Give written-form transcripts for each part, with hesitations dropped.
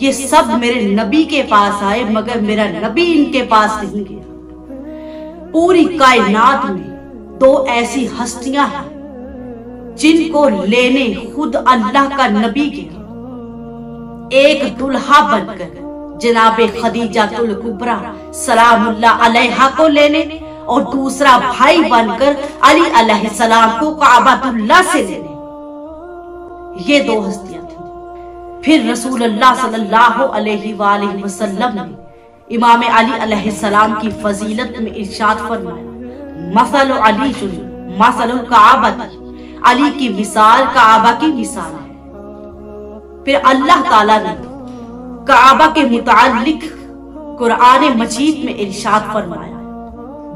یہ سب میرے نبی کے پاس آئے مگر میرا نبی ان کے پاس نہیں گیا۔ پوری کائنات میں 2 ایسی ہستیاں ہیں جن کو لینے خود اللہ کا نبی گیا، ایک دلہا بن کر جناب خدیجہ الکبریٰ سلام اللہ علیہا کو لینے، اور دوسرا بھائی بن کر علی علیہ السلام کو کعبۃ اللہ سے لینے۔ یہ 2 ہستیاں تھیں۔ پھر رسول اللہ صلی اللہ علیہ وآلہ وسلم نے امام علی علیہ السلام کی فضیلت میں ارشاد فرمایا، مثل علی مثل الکعبۃ، علی کی مثال کعبہ کی مثال ہے۔ پھر اللہ تعالیٰ نے کعبہ کے متعلق قرآن مجید میں ارشاد فرمایا،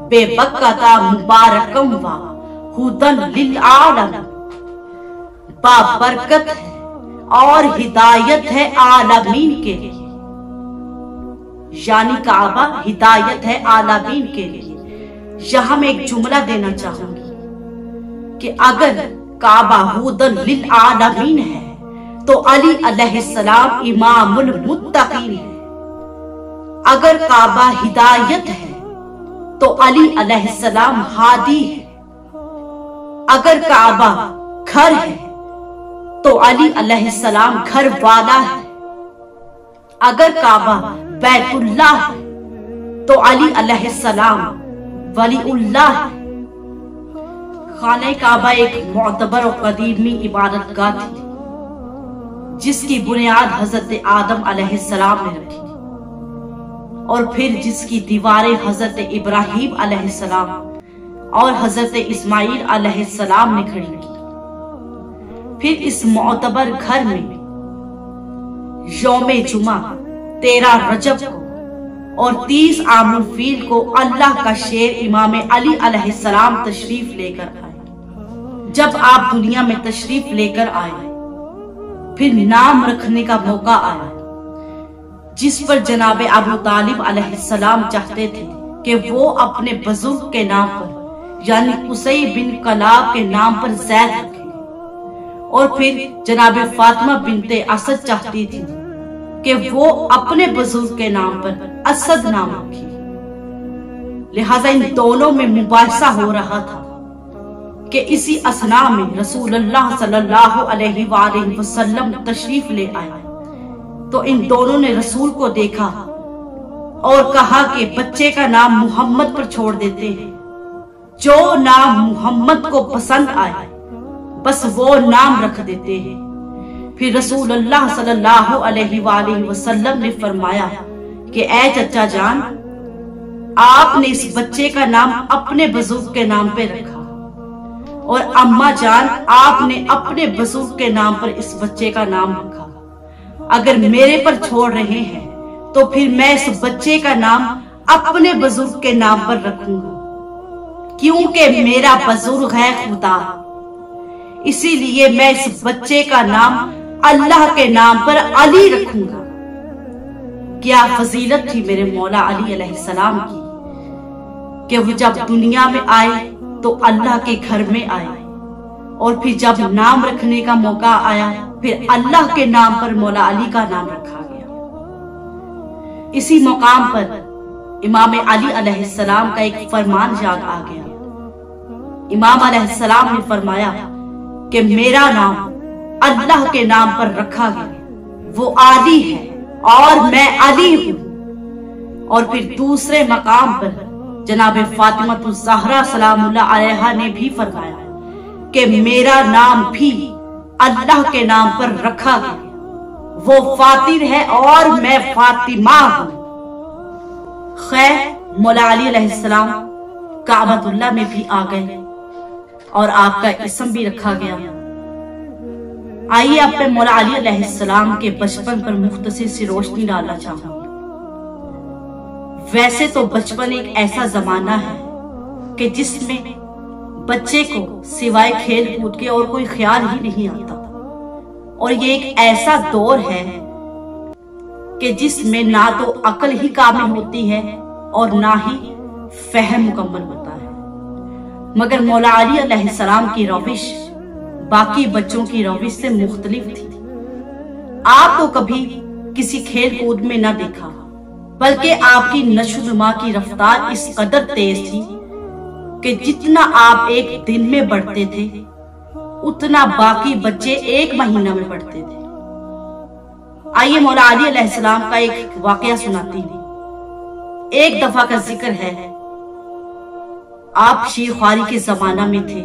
بے بکۃ مبارکم و ھدی للعالمین، بابرکت ہے اور ہدایت ہے عالمین کے لیے، یعنی کعبہ ہدایت ہے عالمین کے لیے۔ یہاں میں ایک جملہ دینا چاہوں گی کہ اگر کعبہ ھدی للعالمین ہے تو علی علیہ السلام امام المتقین ہے، اگر کعبہ ہدایت ہے تو علی علیہ السلام ہادی ہے، اگر کعبہ گھر ہے تو علی علیہ السلام گھر والا ہے، اگر کعبہ بیت اللہ ہے تو علی علیہ السلام ولی اللہ ہے۔ خانہ کعبہ ایک معتبر و قدیمی عبادت گاہ تھی جس کی بنیاد حضرت آدم علیہ السلام نے رکھی تھی، اور پھر جس کی دیواریں حضرت ابراہیم علیہ السلام اور حضرت اسماعیل علیہ السلام نے کھڑی کی۔ پھر اس معتبر گھر میں یوم جمعہ 13 رجب کو اور 30 عام الفیل کو اللہ کا شیر امام علی علیہ السلام تشریف لے کر آئے۔ جب آپ دنیا میں تشریف لے کر آئے پھر نام رکھنے کا موقع آیا، جس پر جناب ابو طالب علیہ السلام چاہتے تھے کہ وہ اپنے بزرگ کے نام پر یعنی قصی بن کلاب کے نام پر زید رکھیں، اور پھر جناب فاطمہ بنت اسد چاہتی تھی کہ وہ اپنے بزرگ کے نام پر اسد نام رکھیں۔ لہذا ان دونوں میں مباحثہ ہو رہا تھا کہ اسی اثناء میں رسول اللہ صلی اللہ علیہ وآلہ وسلم تشریف لے آئے تو ان دونوں نے رسول کو دیکھا اور کہا کہ بچے کا نام محمد پر چھوڑ دیتے ہیں، جو نام محمد کو پسند آئے بس وہ نام رکھ دیتے ہیں۔ پھر رسول اللہ صلی اللہ علیہ وآلہ وسلم نے فرمایا کہ اے چچا جان، آپ نے اس بچے کا نام اپنے بزرگ کے نام پہ رکھا، اور اماں جان آپ نے اپنے بزرگ کے نام پر اس بچے کا نام رکھا۔ اگر میرے پر چھوڑ رہے ہیں تو پھر میں اس بچے کا نام اپنے بزرگ کے نام پر رکھوں گا، کیونکہ میرا بزرگ ہے خدا، اسی لیے میں اس بچے کا نام اللہ کے نام پر علی رکھوں گا۔ کیا فضیلت تھی میرے مولا علی علیہ السلام کی کہ وہ جب دنیا میں آئے تو اللہ کے گھر میں آئے، اور پھر جب نام رکھنے کا موقع آیا پھر اللہ کے نام پر مولا علی کا نام رکھا گیا۔ اسی مقام پر امام علی علیہ السلام کا ایک فرمان یاد آ گیا۔ امام علیہ السلام نے فرمایا کہ میرا نام اللہ کے نام پر رکھا گیا، وہ علی ہے اور میں علی ہوں۔ اور پھر دوسرے مقام پر جناب فاطمہ الزہرا سلام اللہ علیہا نے بھی فرمایا کہ میرا نام بھی اللہ کے نام پر رکھا گیا، وہ فاطر ہے اور میں فاطمہ ہوں۔ خیر، مولا علی علیہ السلام کعبۃ اللہ میں بھی آ گئے اور آپ کا اسم بھی رکھا گیا۔ آئیے اپنے مولا علی علیہ السلام کے بچپن پر مختصر سی روشنی ڈالنا چاہوں گی۔ ویسے تو بچپن ایک ایسا زمانہ ہے کہ جس میں بچے کو سوائے کھیل کود کے اور کوئی خیال ہی نہیں آتا، اور یہ ایک ایسا دور ہے کہ جس میں نہ تو عقل ہی کامل ہوتی ہے اور نہ ہی فہم مکمل ہوتا ہے۔ مگر مولا علی علیہ السلام کی روش باقی بچوں کی روش سے مختلف تھی۔ آپ کو کبھی کسی کھیل کود میں نہ دیکھا، بلکہ آپ کی نشو نما کی رفتار اس قدر تیز تھی کہ جتنا آپ ایک دن میں بڑھتے تھے اتنا باقی بچے ایک مہینہ میں بڑھتے تھے۔ آئیے مولا علی علیہ السلام کا ایک واقعہ سناتی ہوں۔ ایک دفعہ کا ذکر ہے، آپ شیر خواری کے زمانہ میں تھے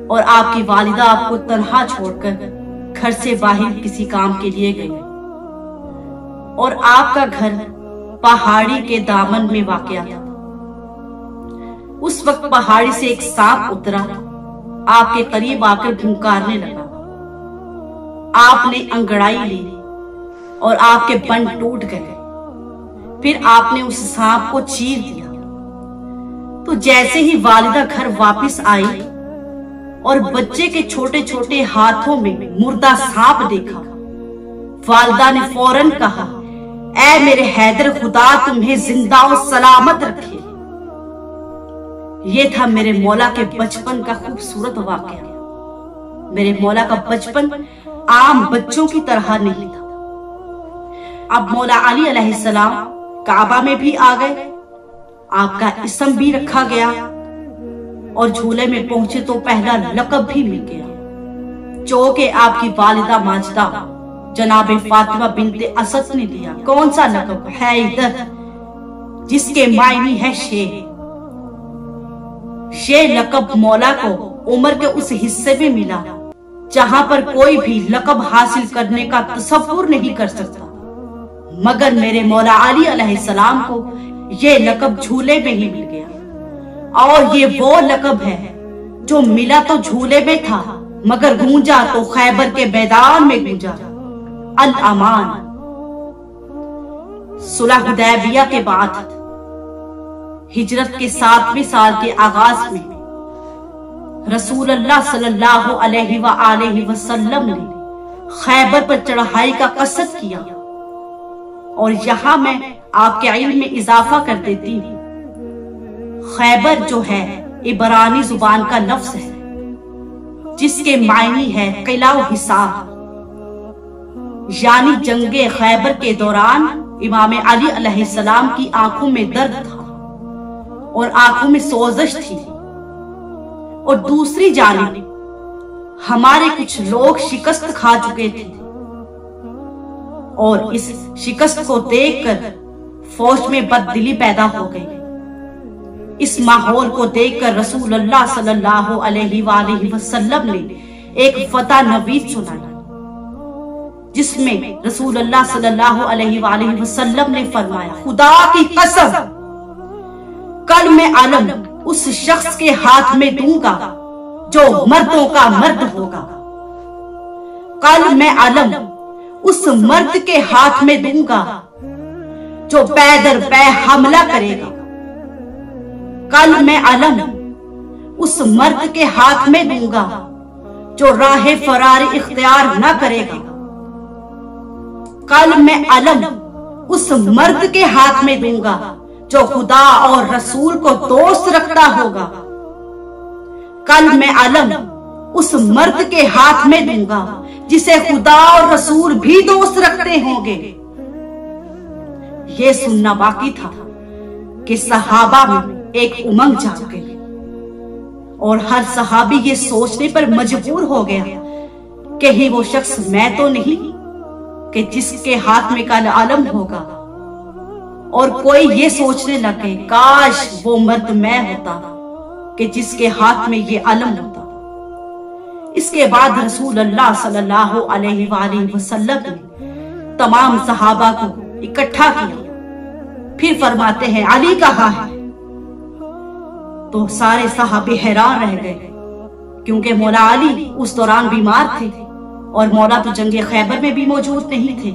اور آپ کی والدہ آپ کو تنہا چھوڑ کر گھر سے باہر کسی کام کے لیے گئی، اور آپ کا گھر پہاڑی کے دامن میں واقع تھا۔ اس وقت پہاڑی سے ایک سانپ اترا، آپ کے قریب آ کر بھونکارنے لگا۔ آپ نے انگڑائی لی اور آپ کے بن ٹوٹ گئے۔ پھر آپ نے اس سانپ کو چیر دیا۔ تو جیسے ہی والدہ گھر واپس آئی اور بچے کے چھوٹے چھوٹے ہاتھوں میں مردہ سانپ دیکھا، والدہ نے فوراً کہا، اے میرے حیدر، خدا تمہیں زندہ و سلامت رکھے۔ یہ تھا میرے مولا کے بچپن کا خوبصورت واقعہ۔ میرے مولا کا بچپن عام بچوں کی طرح نہیں تھا۔ اب مولا علی علیہ السلام کعبہ میں بھی آ گئے، آپ کا اسم بھی رکھا گیا اور جھولے میں پہنچے تو پہلا لقب بھی مل گیا، جو کہ آپ کی والدہ ماجدہ جناب فاطمہ بنت اسد نے دیا۔ کون سا لقب؟ حیدر، جس کے معنی ہے شیر۔ یہ لقب مولا کو عمر کے اس حصے میں ملا جہاں پر کوئی بھی لقب حاصل کرنے کا تصور نہیں کر سکتا، مگر میرے مولا علی علیہ السلام کو یہ لقب جھولے میں ہی مل گیا۔ اور یہ وہ لقب ہے جو ملا تو جھولے میں تھا، مگر گونجا تو خیبر کے میدان میں گونجا۔ الامان۔ صلح حدیبیہ کے بعد ہجرت کے 7ویں سال کے آغاز میں رسول اللہ صلی اللہ علیہ وآلہ وسلم نے خیبر پر چڑھائی کا قصد کیا، اور یہاں میں آپ کے علم میں اضافہ کر دیتی ہوں۔ خیبر جو ہے عبرانی زبان کا لفظ ہے جس کے معنی ہے قلعہ و حصار، یعنی جنگ خیبر کے دوران امام علی علیہ السلام کی آنکھوں میں درد تھا اور آنکھوں میں سوزش تھی، اور دوسری جانب ہمارے کچھ لوگ شکست کھا چکے تھے، اور اس شکست کو دیکھ کر فوج میں بددلی پیدا ہو گئی۔ اس ماحول کو دیکھ کر رسول اللہ صلی اللہ علیہ وآلہ وسلم نے ایک فتح نوید سنائی، جس میں رسول اللہ صلی اللہ علیہ وآلہ وسلم نے فرمایا، خدا کی قسم کل میں علم اس شخص کے ہاتھ میں دوں گا جو مردوں کا مرد ہوگا، کل میں علم اس مرد کے ہاتھ میں دوں گا جو پے در پے حملہ کرے گا، کل میں علم اس مرد کے ہاتھ میں دوں گا جو راہ فرار اختیار نہ کرے گا، کل میں علم اس مرد کے ہاتھ میں دوں گا جو خدا اور رسول کو دوست رکھتا ہوگا، کل میں علم اس مرد کے ہاتھ میں دوں گا جسے خدا اور رسول بھی دوست رکھتے ہوں گے۔ یہ سننا باقی تھا کہ صحابہ میں ایک امنگ جاگ گئی، اور ہر صحابی یہ سوچنے پر مجبور ہو گیا کہ ہی وہ شخص میں تو نہیں کہ جس کے ہاتھ میں کل علم ہوگا، اور کوئی یہ سوچنے لگے کاش وہ مرد میں ہوتا کہ جس کے ہاتھ میں یہ علم ہوتا۔ اس کے بعد رسول اللہ صلی اللہ علیہ وآلہ وسلم نے تمام صحابہ کو اکٹھا کیا، پھر فرماتے ہیں علی کہاں ہے؟ تو سارے صحابے حیران رہ گئے، کیونکہ مولا علی اس دوران بیمار تھے اور مولا تو جنگ خیبر میں بھی موجود نہیں تھے۔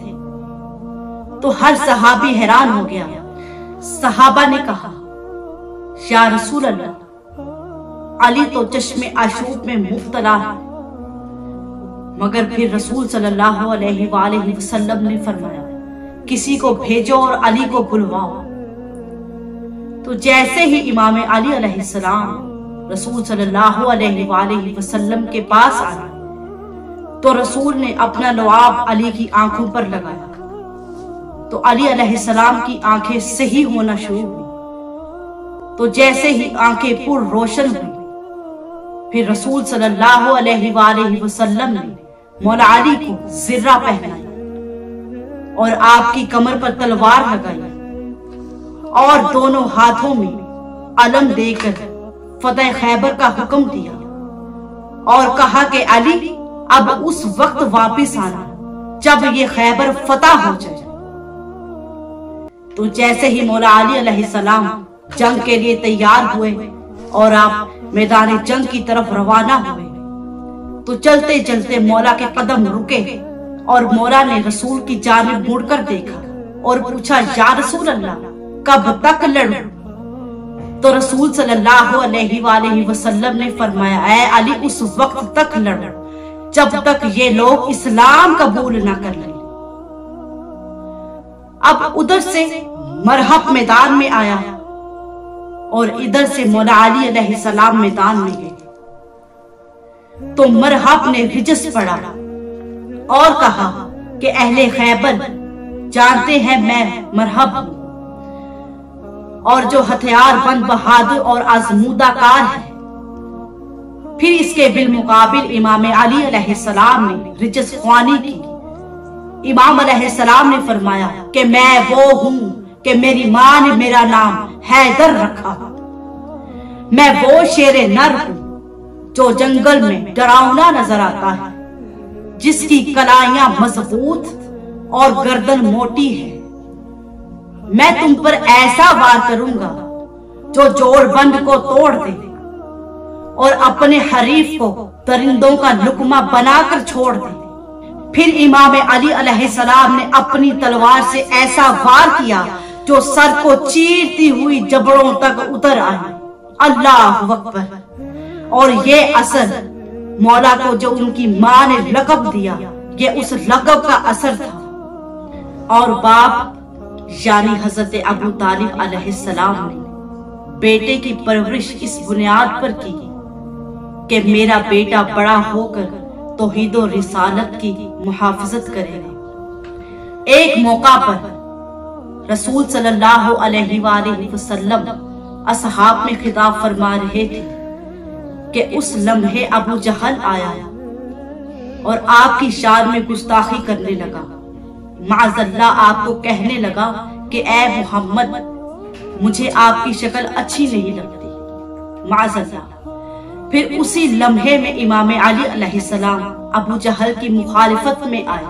تو ہر صحابی حیران ہو گیا۔ صحابہ نے کہا، یا رسول اللہ، علی تو چشم آشوب میں مبتلا ہے۔ مگر پھر رسول صلی اللہ علیہ وآلہ وسلم نے فرمایا، کسی کو بھیجو اور علی کو بلواؤ۔ تو جیسے ہی امام علی علیہ السلام رسول صلی اللہ علیہ وآلہ وسلم کے پاس آئے تو رسول نے اپنا لعاب علی کی آنکھوں پر لگایا تو علی علیہ السلام کی آنکھیں صحیح ہونا شروع ہوئی۔ تو جیسے ہی آنکھیں پر روشن ہوئی، پھر رسول صلی اللہ علیہ وآلہ وسلم نے مولا علی کو زرہ پہنائی اور آپ کی کمر پر تلوار لگائی اور دونوں ہاتھوں میں علم دے کر فتح خیبر کا حکم دیا اور کہا کہ علی اب اس وقت واپس آنا جب یہ خیبر فتح ہو جائے۔ تو جیسے ہی مولا علی علیہ السلام جنگ کے لیے تیار ہوئے اور آپ میدان جنگ کی طرف روانہ ہوئے، تو چلتے چلتے مولا کے قدم رکے اور مولا نے رسول کی جانب مڑ کر دیکھا اور پوچھا، یا رسول اللہ کب تک لڑوں؟ تو رسول صلی اللہ علیہ وآلہ وسلم نے فرمایا، اے علی اس وقت تک لڑو جب تک یہ لوگ اسلام قبول نہ کر لیں۔ اب ادھر سے مرحب میدان میں آیا اور ادھر سے مولا علی علیہ السلام میدان میں گئے، تو مرحب نے رجس پڑا اور کہا کہ اہل خیبر جانتے ہیں میں مرحب ہوں اور جو ہتھیار بند بہادر اور آزمودہ کار ہے۔ پھر اس کے بالمقابل امام علی علیہ السلام نے رجس خوانی کی۔ امام علیہ السلام نے فرمایا کہ میں وہ ہوں کہ میری ماں نے میرا نام حیدر رکھا، میں وہ شیر نر ہوں جو جنگل میں ڈراؤنا نظر آتا ہے، جس کی کلائیاں مضبوط اور گردن موٹی ہے۔ میں تم پر ایسا وار کروں گا جو جوڑ بند کو توڑ دے اور اپنے حریف کو درندوں کا لقمہ بنا کر چھوڑ دے۔ پھر امام علی علیہ السلام نے اپنی تلوار سے ایسا وار کیا جو سر کو چیرتی ہوئی جبڑوں تک اتر آئی۔ اللہ اکبر! اور یہ اثر مولا کو جو ان کی ماں نے لقب دیا، یہ اس لقب کا اثر تھا۔ اور باپ یعنی حضرت ابو طالب علیہ السلام نے بیٹے کی پرورش اس بنیاد پر کی کہ میرا بیٹا بڑا ہو کر توحید و رسالت کی محافظت کرے گا۔ ایک موقع پر رسول صلی اللہ علیہ وآلہ وسلم اصحاب میں خطاب فرما رہے تھے کہ اس لمحے ابو جہل آیا اور آپ کی شان میں گستاخی کرنے لگا۔ معاذ اللہ آپ کو کہنے لگا کہ اے محمد مجھے آپ کی شکل اچھی نہیں لگتی، معاذ اللہ۔ پھر اسی لمحے میں امام علی علیہ السلام ابو جہل کی مخالفت میں آئے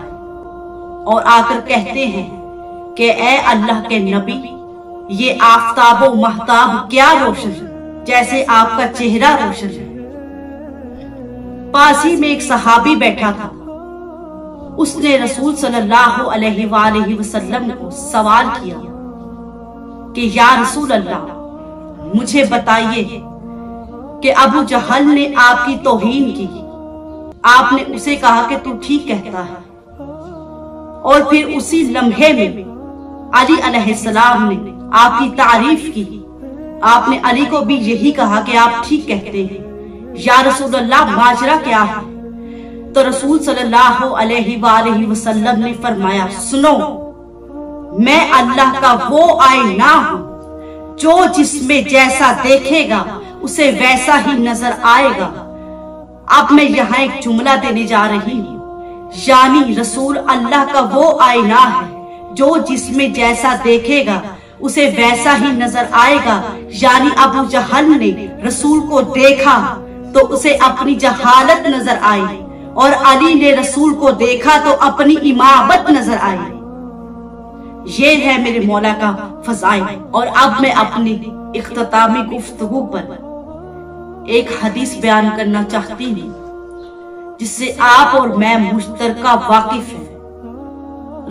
اور آ کر کہتے ہیں کہ اے اللہ کے نبی، یہ آفتاب و مہتاب کیا روشن ہے جیسے آپ کا چہرہ روشن ہے۔ پاس ہی میں ایک صحابی بیٹھا تھا، اس نے رسول صلی اللہ علیہ وآلہ وسلم کو سوال کیا کہ یا رسول اللہ مجھے بتائیے کہ ابو جہل نے آپ کی توہین کی، آپ نے اسے کہا کہ تو ٹھیک کہتا ہے، اور پھر اسی لمحے میں علی علیہ السلام نے آپ کی تعریف کی، آپ نے علی کو بھی یہی کہا کہ آپ ٹھیک کہتے ہیں، یا رسول اللہ ماجرا کیا ہے؟ تو رسول صلی اللہ علیہ وآلہ وسلم نے فرمایا، سنو، میں اللہ کا وہ آئینہ ہوں جو جس میں جیسا دیکھے گا اسے ویسا ہی نظر آئے گا۔ اب میں یہاں ایک جملہ دینے جا رہی ہوں، یعنی رسول اللہ کا وہ آئینہ ہے جو جس میں جیسا دیکھے گا اسے ویسا ہی نظر آئے گا۔ یعنی ابو جہل نے رسول کو دیکھا تو اسے اپنی جہالت نظر آئی، اور علی نے رسول کو دیکھا تو اپنی امامت نظر آئی۔ یہ ہے میرے مولا کا فضائل۔ اور اب میں اپنی اختتامی گفتگو پر ایک حدیث بیان کرنا چاہتی ہوں جس سے آپ اور میں مشترکہ واقف ہیں۔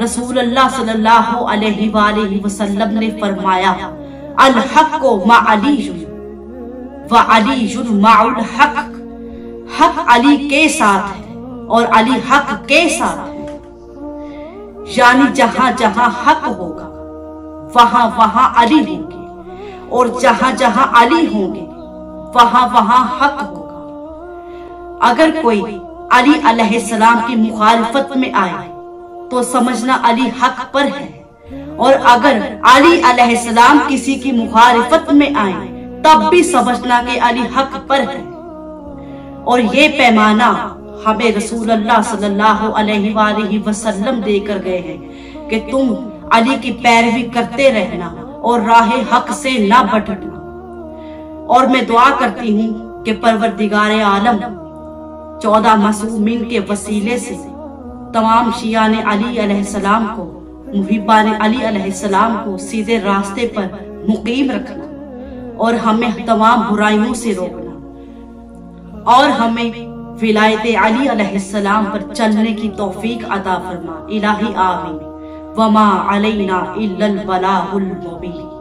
رسول اللہ صلی اللہ علیہ وآلہ وسلم نے فرمایا، الحق مع علی وعلی مع الحق، حق علی کے ساتھ ہے اور علی حق کے ساتھ ہے۔ یعنی جہاں جہاں حق ہوگا وہاں وہاں علی ہوں گے، اور جہاں جہاں علی ہوں گے وہاں وہاں حق ہوگا۔ اگر کوئی علی علیہ السلام کی مخالفت میں آئے تو سمجھنا علی حق پر ہے، اور اگر علی علیہ السلام کسی کی مخالفت میں آئیں تب بھی سمجھنا کہ علی حق پر ہے۔ اور یہ پیمانہ ہمیں رسول اللہ صلی اللہ علیہ وآلہ وسلم دے کر گئے ہیں کہ تم علی کی پیروی کرتے رہنا اور راہ حق سے نہ بھٹکنا۔ اور میں دعا کرتی ہوں کہ پروردگار عالم 14 معصومین کے وسیلے سے تمام شیعان علی علیہ السلام کو، محبان علی علیہ السلام کو سیدھے راستے پر مقیم رکھنا اور ہمیں تمام برائیوں سے روکنا اور ہمیں ولایت علی علیہ السلام پر چلنے کی توفیق عطا فرما۔ الہی آمین۔ وما علینا الا البلاغ المبین۔